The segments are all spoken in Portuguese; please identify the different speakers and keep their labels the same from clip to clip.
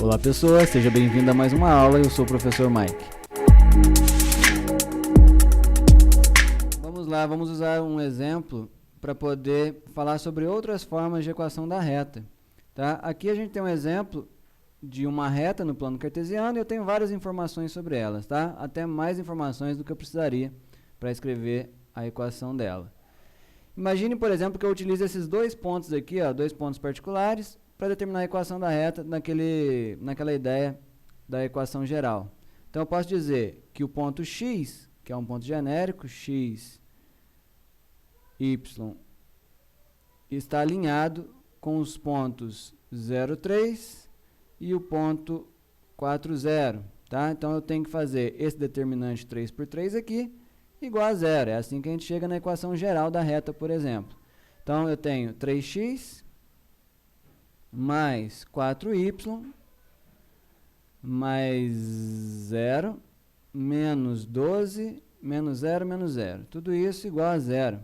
Speaker 1: Olá pessoas, seja bem-vindo a mais uma aula, eu sou o professor Mike. Vamos lá, vamos usar um exemplo para poder falar sobre outras formas de equação da reta. Tá? Aqui a gente tem um exemplo de uma reta no plano cartesiano e eu tenho várias informações sobre elas, tá? Até mais informações do que eu precisaria para escrever a equação dela. Imagine, por exemplo, que eu utilize esses dois pontos aqui, ó, dois pontos particulares, para determinar a equação da reta naquela ideia da equação geral. Então, eu posso dizer que o ponto x, que é um ponto genérico, x, y, está alinhado com os pontos 0, 3 e o ponto 4, 0. Tá? Então, eu tenho que fazer esse determinante 3 por 3 aqui igual a 0. É assim que a gente chega na equação geral da reta, por exemplo. Então, eu tenho 3x mais 4y mais 0 menos 12 menos 0 menos 0. Tudo isso igual a 0.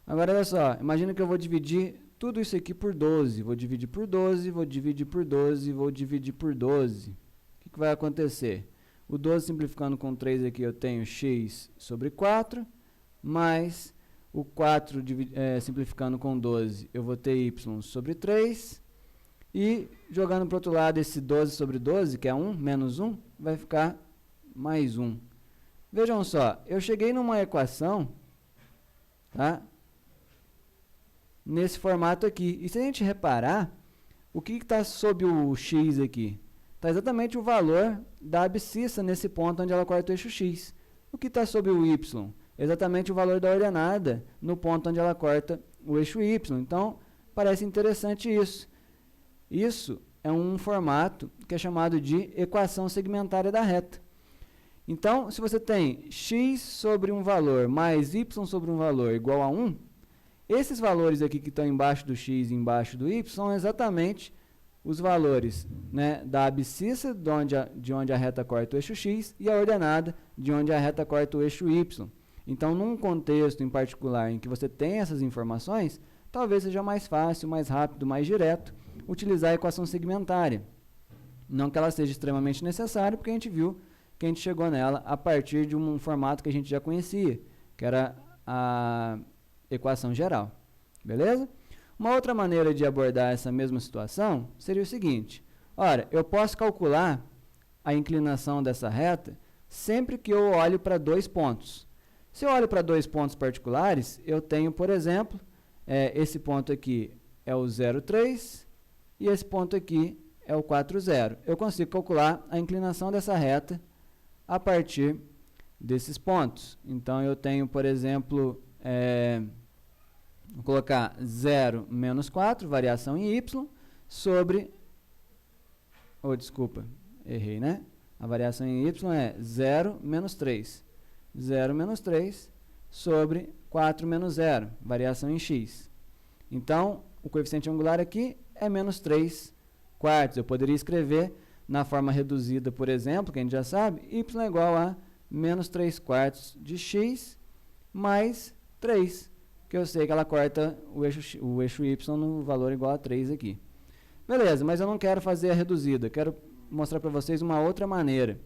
Speaker 1: Agora, olha só. Imagina que eu vou dividir tudo isso aqui por 12. Vou dividir por 12, vou dividir por 12, vou dividir por 12. O que vai acontecer? O 12 simplificando com 3 aqui, eu tenho x sobre 4, mais o 4 simplificando com 12, eu vou ter y sobre 3. E jogando para o outro lado esse 12 sobre 12, que é 1, menos 1, vai ficar mais 1. Vejam só, eu cheguei numa equação, tá? Nesse formato aqui. E se a gente reparar, o que está sob o x aqui? Está exatamente o valor da abscissa nesse ponto onde ela corta o eixo x. O que está sob o y? Exatamente o valor da ordenada no ponto onde ela corta o eixo y. Então, parece interessante isso. Isso é um formato que é chamado de equação segmentária da reta. Então, se você tem x sobre um valor mais y sobre um valor igual a 1, esses valores aqui que estão embaixo do x e embaixo do y são exatamente os valores, né, da abscissa de onde a reta corta o eixo x e a ordenada de onde a reta corta o eixo y. Então, num contexto em particular em que você tem essas informações, talvez seja mais fácil, mais rápido, mais direto utilizar a equação segmentária. Não que ela seja extremamente necessária, porque a gente viu que a gente chegou nela a partir de um formato que a gente já conhecia, que era a equação geral. Beleza? Uma outra maneira de abordar essa mesma situação seria o seguinte. Ora, eu posso calcular a inclinação dessa reta sempre que eu olho para dois pontos. Se eu olho para dois pontos particulares, eu tenho, por exemplo, esse ponto aqui é o 0, 3 e esse ponto aqui é o 4, 0. Eu consigo calcular a inclinação dessa reta a partir desses pontos. Então, eu tenho, por exemplo, vou colocar 0 menos 4, variação em y, sobre... desculpa, errei, né? A variação em y é 0 menos 3. 0 menos 3 sobre 4 menos 0, variação em x. Então, o coeficiente angular aqui é menos 3 quartos. Eu poderia escrever na forma reduzida, por exemplo, que a gente já sabe, y é igual a menos 3 quartos de x mais 3, que eu sei que ela corta o eixo y no valor igual a 3 aqui. Beleza, mas eu não quero fazer a reduzida, quero mostrar para vocês uma outra maneira.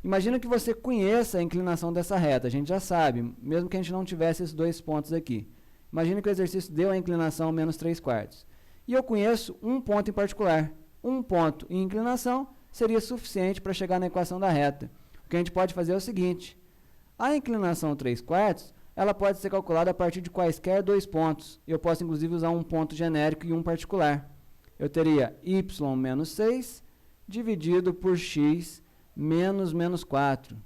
Speaker 1: Imagina que você conheça a inclinação dessa reta, a gente já sabe, mesmo que a gente não tivesse esses dois pontos aqui. Imagina que o exercício deu a inclinação menos 3 quartos. E eu conheço um ponto em particular. Um ponto em inclinação seria suficiente para chegar na equação da reta. O que a gente pode fazer é o seguinte. A inclinação 3 quartos, ela pode ser calculada a partir de quaisquer dois pontos. Eu posso, inclusive, usar um ponto genérico e um particular. Eu teria y menos 6 dividido por x menos 4.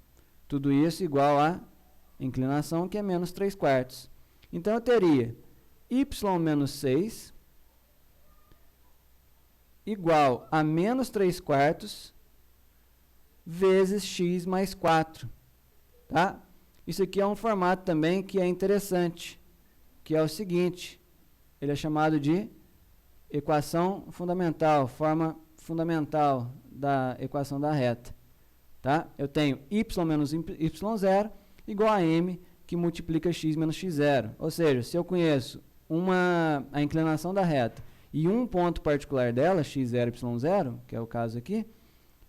Speaker 1: Tudo isso igual a inclinação, que é menos 3 quartos. Então, eu teria y menos 6 igual a menos 3 quartos vezes x mais 4. Tá? Isso aqui é um formato também que é interessante, que é o seguinte, ele é chamado de equação fundamental, forma fundamental da equação da reta. Tá? Eu tenho y menos y0 igual a m, que multiplica x menos x0. Ou seja, se eu conheço a inclinação da reta e um ponto particular dela, x0, y0, que é o caso aqui,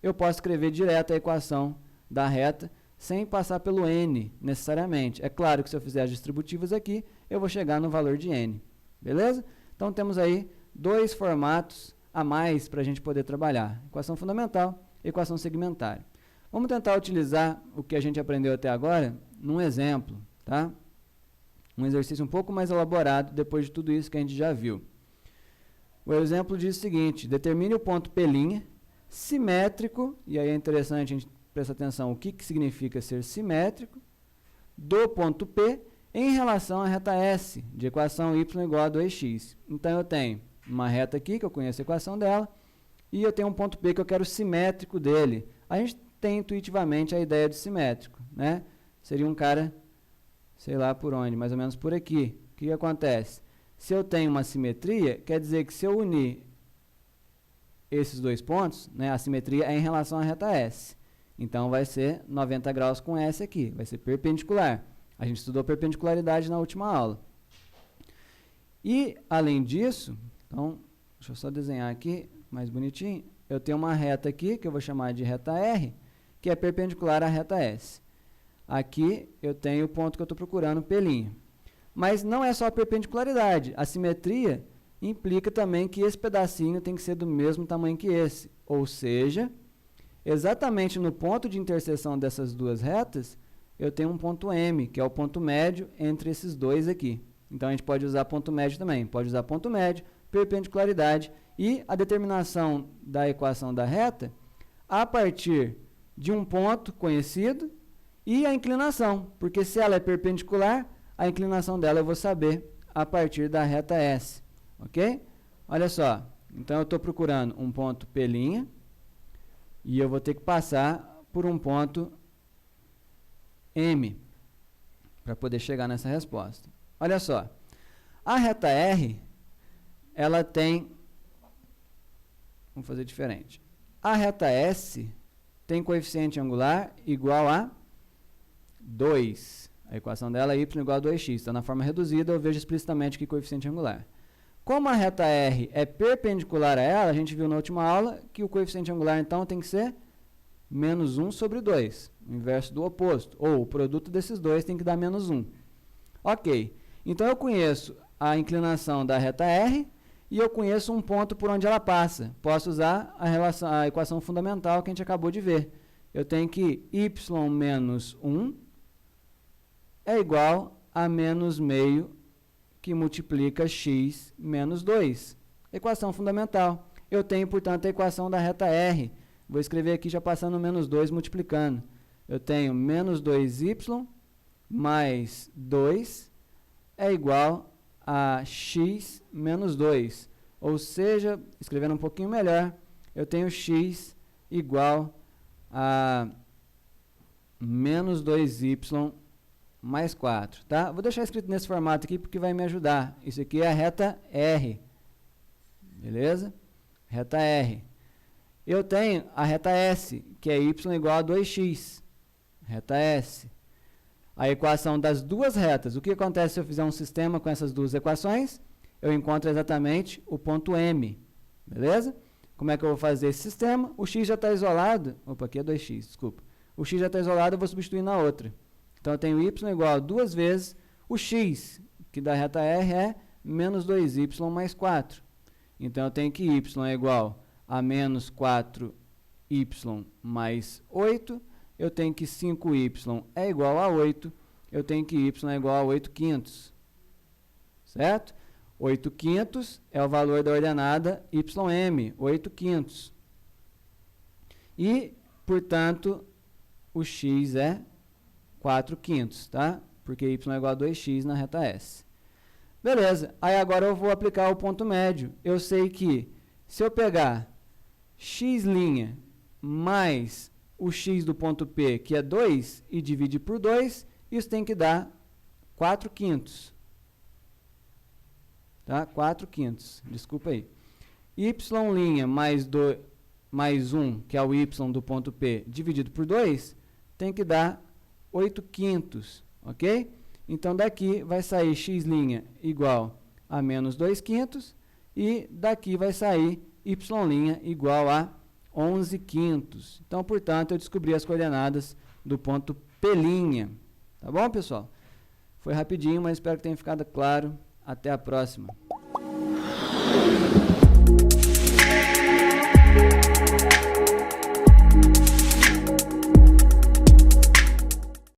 Speaker 1: eu posso escrever direto a equação da reta, sem passar pelo n, necessariamente. É claro que se eu fizer as distributivas aqui, eu vou chegar no valor de n. Beleza? Então, temos aí dois formatos a mais para a gente poder trabalhar. Equação fundamental e equação segmentária. Vamos tentar utilizar o que a gente aprendeu até agora num exemplo, tá? Um exercício um pouco mais elaborado depois de tudo isso que a gente já viu. O exemplo diz o seguinte: determine o ponto P' simétrico, e aí é interessante a gente prestar atenção o que significa ser simétrico, do ponto P em relação à reta S, de equação y igual a 2x. Então, eu tenho uma reta aqui, que eu conheço a equação dela, e eu tenho um ponto P que eu quero o simétrico dele. A gente tem intuitivamente a ideia de simétrico, né? Seria um cara, sei lá por onde, mais ou menos por aqui. O que acontece? Se eu tenho uma simetria, quer dizer que se eu unir esses dois pontos, né, a simetria é em relação à reta S. Então, vai ser 90 graus com S aqui, vai ser perpendicular. A gente estudou perpendicularidade na última aula. E, além disso, então, deixa eu só desenhar aqui, mais bonitinho. Eu tenho uma reta aqui, que eu vou chamar de reta R, que é perpendicular à reta S. Aqui, eu tenho o ponto que eu estou procurando, P'. Mas não é só a perpendicularidade. A simetria implica também que esse pedacinho tem que ser do mesmo tamanho que esse. Ou seja, exatamente no ponto de interseção dessas duas retas, eu tenho um ponto M, que é o ponto médio entre esses dois aqui. Então, a gente pode usar ponto médio também. Pode usar ponto médio, perpendicularidade e a determinação da equação da reta a partir de um ponto conhecido e a inclinação. Porque se ela é perpendicular, a inclinação dela eu vou saber a partir da reta S. Ok? Olha só. Então, eu estou procurando um ponto P' e eu vou ter que passar por um ponto M para poder chegar nessa resposta. Olha só, a reta R, ela tem, vamos fazer diferente, a reta S tem coeficiente angular igual a 2, a equação dela é y igual a 2x, então na forma reduzida eu vejo explicitamente que coeficiente angular. Como a reta R é perpendicular a ela, a gente viu na última aula que o coeficiente angular então tem que ser menos 1 sobre 2, o inverso do oposto, ou o produto desses dois tem que dar menos 1. Ok, então eu conheço a inclinação da reta R e eu conheço um ponto por onde ela passa. Posso usar a equação fundamental que a gente acabou de ver. Eu tenho que y menos 1 é igual a menos meio que multiplica x menos 2. Equação fundamental. Eu tenho, portanto, a equação da reta R. Vou escrever aqui já passando menos 2 multiplicando. Eu tenho menos 2y mais 2 é igual a x menos 2. Ou seja, escrevendo um pouquinho melhor, eu tenho x igual a menos 2y mais 4. Tá? Vou deixar escrito nesse formato aqui porque vai me ajudar. Isso aqui é a reta R. Beleza? Reta R. Eu tenho a reta S, que é y igual a 2x. Reta S. A equação das duas retas. O que acontece se eu fizer um sistema com essas duas equações? Eu encontro exatamente o ponto M. Beleza? Como é que eu vou fazer esse sistema? O x já está isolado. Opa, aqui é 2x, desculpa. O x já está isolado, eu vou substituir na outra. Então, eu tenho y igual a 2 vezes o x, que da reta R é menos 2y mais 4. Então, eu tenho que y é igual a menos 4y mais 8. Eu tenho que 5y é igual a 8. Eu tenho que y é igual a 8 quintos. Certo? 8 quintos é o valor da ordenada ym, 8 quintos. E, portanto, o x é 4 quintos, tá? Porque y é igual a 2x na reta S. Beleza, aí agora eu vou aplicar o ponto médio. Eu sei que se eu pegar x' mais o x do ponto P, que é 2, e dividir por 2, isso tem que dar 4 quintos. Tá? 4 quintos, desculpa aí. Y' mais 1, que é o y do ponto P, dividido por 2, tem que dar 8 quintos, ok? Então, daqui vai sair x' igual a menos 2 quintos, e daqui vai sair y' igual a 11/5. Então, portanto, eu descobri as coordenadas do ponto P'. Tá bom, pessoal? Foi rapidinho, mas espero que tenha ficado claro. Até a próxima.